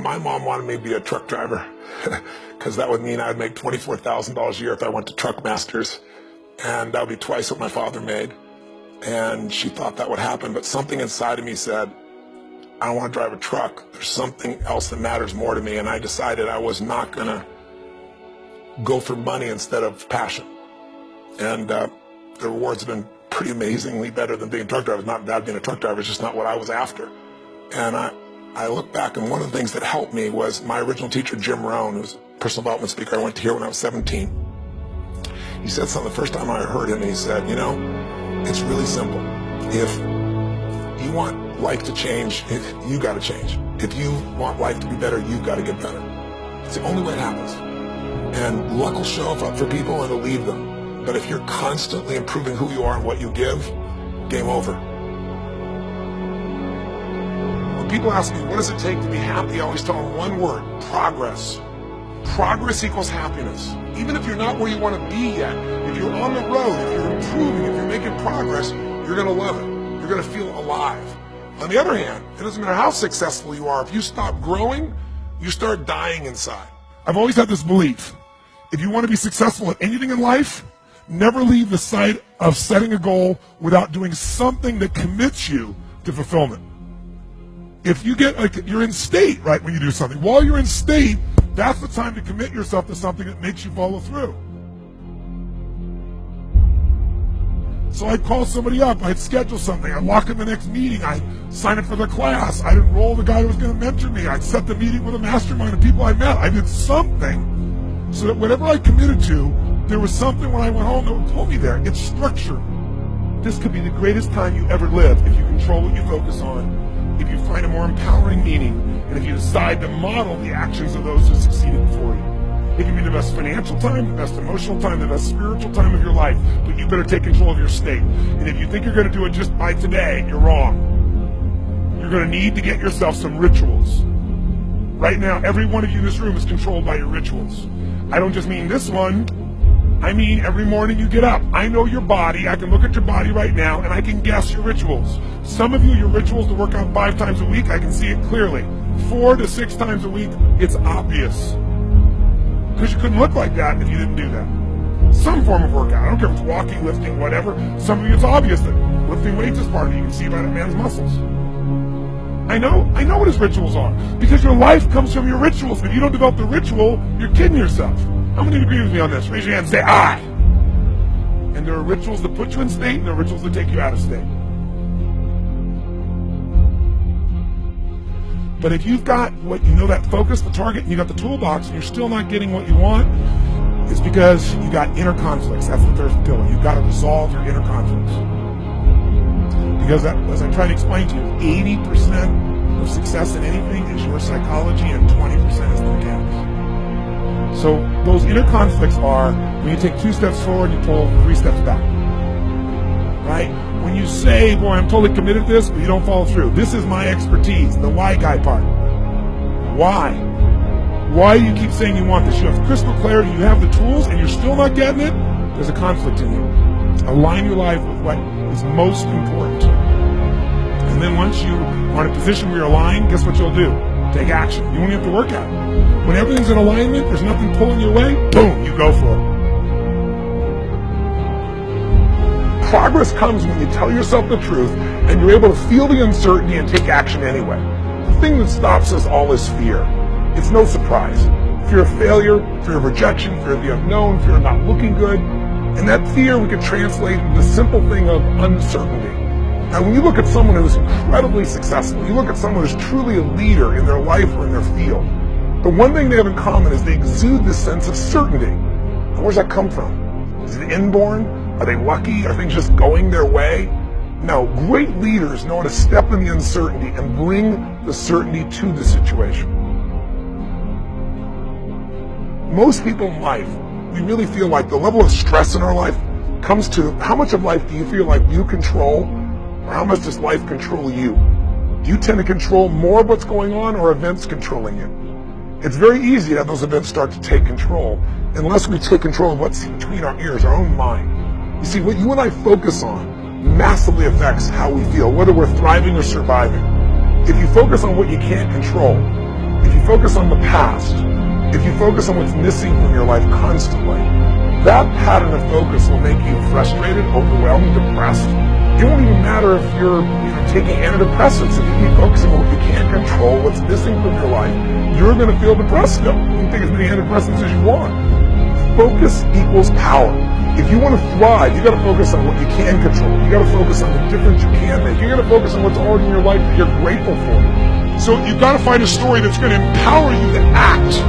my mom wanted me to be a truck driver because that would mean I'd make $24,000 a year if I went to Truck Masters, and that would be twice what my father made. And she thought that would happen, but something inside of me said, I don't want to drive a truck. There's something else that matters more to me, and I decided I was not going to go for money instead of passion. And the rewards have been pretty amazingly better than being a truck driver. It's not bad being a truck driver, it's just not what I was after. And I look back, and one of the things that helped me was my original teacher, Jim Rohn, who was a personal development speaker I went to hear when I was 17. He said something the first time I heard him, and he said, you know, it's really simple. If you want life to change, you got to change. If you want life to be better, you got to get better. It's the only way it happens. And luck will show up for people and it'll leave them. But if you're constantly improving who you are and what you give, game over. When people ask me, what does it take to be happy? I always tell them one word: progress. Progress equals happiness. Even if you're not where you want to be yet, if you're on the road, if you're improving, if you're making progress, you're going to love it. You're going to feel alive. On the other hand, it doesn't matter how successful you are. If you stop growing, you start dying inside. I've always had this belief: if you want to be successful at anything in life, never leave the sight of setting a goal without doing something that commits you to fulfillment. If you get, like, you're in state, right, when you do something. While you're in state, that's the time to commit yourself to something that makes you follow through. So I'd call somebody up, I'd schedule something, I'd lock in the next meeting, I'd sign up for the class, I'd enroll the guy who was going to mentor me, I'd set the meeting with a mastermind of people I met. I did something so that whatever I committed to, there was something when I went home that would pull me there. It's structure. This could be the greatest time you ever live if you control what you focus on, if you find a more empowering meaning, and if you decide to model the actions of those who succeeded before you. It can be the best financial time, the best emotional time, the best spiritual time of your life, but you better take control of your state. And if you think you're going to do it just by today, you're wrong. You're going to need to get yourself some rituals. Right now, every one of you in this room is controlled by your rituals. I don't just mean this one. I mean every morning you get up. I know your body. I can look at your body right now, and I can guess your rituals. Some of you, your rituals to work out 5 times a week, I can see it clearly. 4 to 6 times a week, it's obvious. Because you couldn't look like that if you didn't do that. Some form of workout. I don't care if it's walking, lifting, whatever. Some of you, it's obvious that lifting weights is part of it. You can see it by that man's muscles. I know what his rituals are. Because your life comes from your rituals. If you don't develop the ritual, you're kidding yourself. How many agree with me on this? Raise your hand and say, I. And there are rituals that put you in state, and there are rituals that take you out of state. But if you've got what you know, that focus, the target, and you got the toolbox, and you're still not getting what you want, it's because you got inner conflicts. That's the third pillar. You've got to resolve your inner conflicts. Because that, as I try to explain to you, 80% of success in anything is your psychology, and 20% is the mechanics. So those inner conflicts are when you take 2 steps forward, you pull 3 steps back. Right? When you say, boy, I'm totally committed to this, but you don't follow through. This is my expertise, the why guy part. Why? Why do you keep saying you want this? You have crystal clarity, you have the tools, and you're still not getting it? There's a conflict in you. Align your life with what is most important. And then once you are in a position where you're aligned, guess what you'll do? Take action. You won't have to work at it. When everything's in alignment, there's nothing pulling you away, boom, you go for it. Progress comes when you tell yourself the truth and you're able to feel the uncertainty and take action anyway. The thing that stops us all is fear. It's no surprise. Fear of failure, fear of rejection, fear of the unknown, fear of not looking good. And that fear we can translate into the simple thing of uncertainty. Now, when you look at someone who's incredibly successful, you look at someone who's truly a leader in their life or in their field, the one thing they have in common is they exude this sense of certainty. Now, where's that come from? Is it inborn? Are they lucky? Are things just going their way? No, great leaders know how to step in the uncertainty and bring the certainty to the situation. Most people in life, we really feel like the level of stress in our life comes to how much of life do you feel like you control, or how much does life control you? Do you tend to control more of what's going on, or events controlling you? It's very easy to have those events start to take control unless we take control of what's between our ears, our own mind. You see, what you and I focus on massively affects how we feel, whether we're thriving or surviving. If you focus on what you can't control, If you focus on the past, if you focus on what's missing from your life constantly, that pattern of focus will make you frustrated, overwhelmed, depressed. It won't even matter if you're taking antidepressants. If you keep focusing on what you can't control, what's missing from your life, you're going to feel depressed still. You can take as many antidepressants as you want. Focus equals power. If you want to thrive, you got to focus on what you can control. You got to focus on the difference you can make. You got to focus on what's already in your life that you're grateful for. So you got to find a story that's going to empower you to act.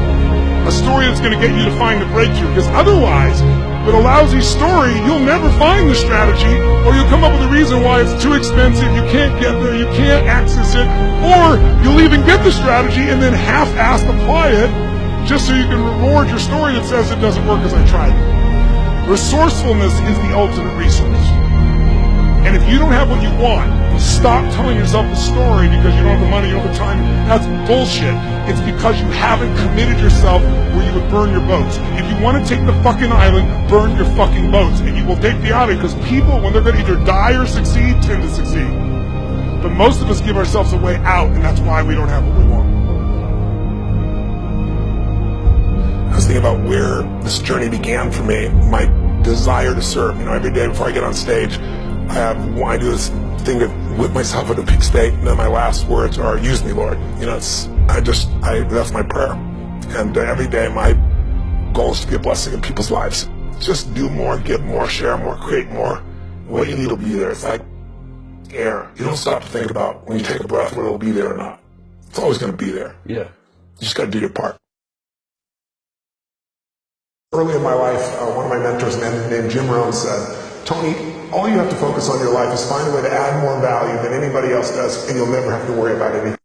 A story that's going to get you to find the breakthrough. Because otherwise, with a lousy story, you'll never find the strategy, or you'll come up with a reason why it's too expensive, you can't get there, you can't access it, or you'll even get the strategy and then half-assed apply it just so you can reward your story that says it doesn't work because I tried it. Resourcefulness is the ultimate resource. And if you don't have what you want, stop telling yourself the story because you don't have the money, you don't have the time. That's bullshit. It's because you haven't committed yourself where you would burn your boats. If you want to take the fucking island, burn your fucking boats. And you will take the island because people, when they're going to either die or succeed, tend to succeed. But most of us give ourselves a way out, and that's why we don't have what we want. I was thinking about where this journey began for me, my desire to serve. Every day before I get on stage, I do this thing to whip myself into a big state, and then my last words are, use me, Lord. That's my prayer. And every day my goal is to be a blessing in people's lives. Just do more, give more, share more, create more. What you need will be there. It's like air. You don't stop to think about when you take a breath whether it'll be there or not. It's always going to be there. Yeah. You just got to do your part. Early in my life, one of my mentors, a man named Jim Rohn, said, Tony, all you have to focus on in your life is find a way to add more value than anybody else does, and you'll never have to worry about anything.